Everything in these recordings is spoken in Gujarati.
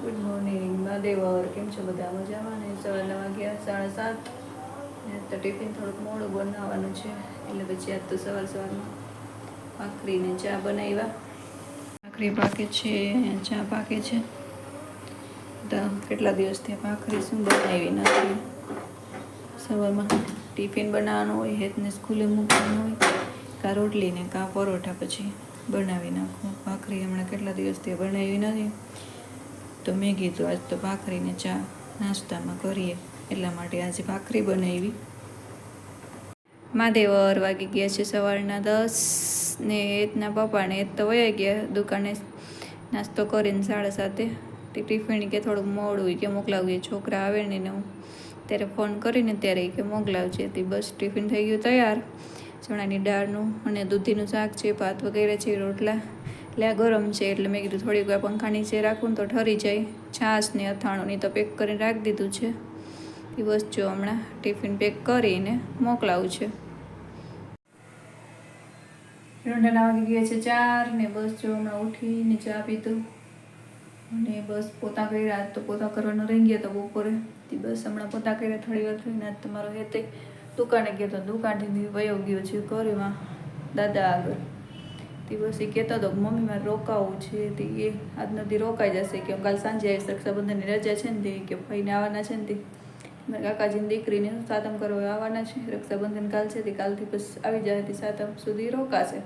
ગુડ મોર્નિંગ મહાદેવર, કેમ છો બધા? મજામાં ને? સવારના વાગ્યા 7:30 ને તો ટિફિન થોડુંક મોડું બનાવવાનું છે, એટલે પછી આજ તો સવારમાં ભાખરીને ચા બનાવ્યા. ભાખરી પાકે છે, ચા પાકે છે. તો કેટલા દિવસથી ભાખરી શું બનાવી નથી. સવારમાં ટિફિન બનાવવાનું હોય, હેતને સ્કૂલે મૂકવાનું હોય, કાં રોટલી ને કાં પરોઠા પછી બનાવી નાખું. ભાખરી હમણાં કેટલા દિવસથી બનાવી નથી, તો મેં કીધું આજ તો ભાખરીને ચા નાસ્તામાં કરીએ, એટલા માટે આજે ભાખરી બનાવી. મહાદેવર વાગી ગયા છે સવારના 10 ને હેતના પપ્પાને હેત તો વયા ગયા દુકાને નાસ્તો કરીને 7:30. તે ટિફિન કે થોડુંક મોડું કે મોકલાવીએ, છોકરા આવે ને હું ત્યારે ફોન કરીને ત્યારે કે મોકલાવજે. તે બસ ટિફિન થઈ ગયું તૈયાર. ચણાની દાળનું અને દૂધીનું શાક છે, ભાત વગેરે છે, રોટલા એટલે આ ગરમ છે એટલે મેં કીધું થોડીક વાર પંખા નીચે રાખું તો ઠરી જાય. છાશ ને અથાણું તો પેક કરીને રાખી દીધું છે. એ બસ જો હમણાં ટિફિન પેક કરીને મોકલાવું છે. રોંઢાના વાગી ગયા છે 4 ને બસ જો હમણાં ઉઠીને ચા પીધું અને બસ પોતા કર્યા. તો પોતા કરવાનો રહી ગયા તો બપોરે બસ હમણાં પોતા કર્યા. થોડી વાર થઈને તમારો હેતે દુકાને ગયો તો દુકાનથી વયો ગયો છે ઘરમાં દાદા આગળ. તે બસ એ કહેતો હતો કે મમ્મી મારે રોકાવું છે. તે એ આજ નથી રોકાઈ જશે કે કાલ સાંજે આવીશ, રક્ષાબંધનની રજા છે ને તે કે ભાઈને આવવાના છે ને તે મારા કાકાજીની દીકરીને સાતમ કરવા આવવાના છે. રક્ષાબંધન કાલ છે, તે કાલથી બસ આવી જાય, તે સાતમ સુધી રોકાશે.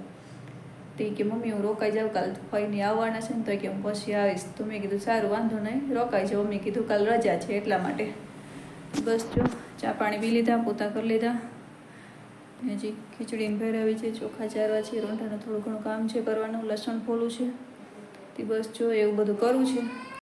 તે કે મમ્મી હું રોકાઈ જાઉં, કાલ ભાઈને આવવાના છે ને તો કે હું પછી આવીશ. તો મેં કીધું સારું વાંધો નહીં, રોકાઈ જાઉં. મમ્મી કીધું કાલ રજા છે એટલા માટે. બસ જો ચા પાણી પી લીધા, પોતા કરી લીધા. હજી ખીચડીને ભરાવી છે, ચોખા ચારવા છે, રોંઢાનું થોડું ઘણું કામ છે કરવાનું, લસણ ફોલું છે. તે બસ જો એવું બધું કરવું છે.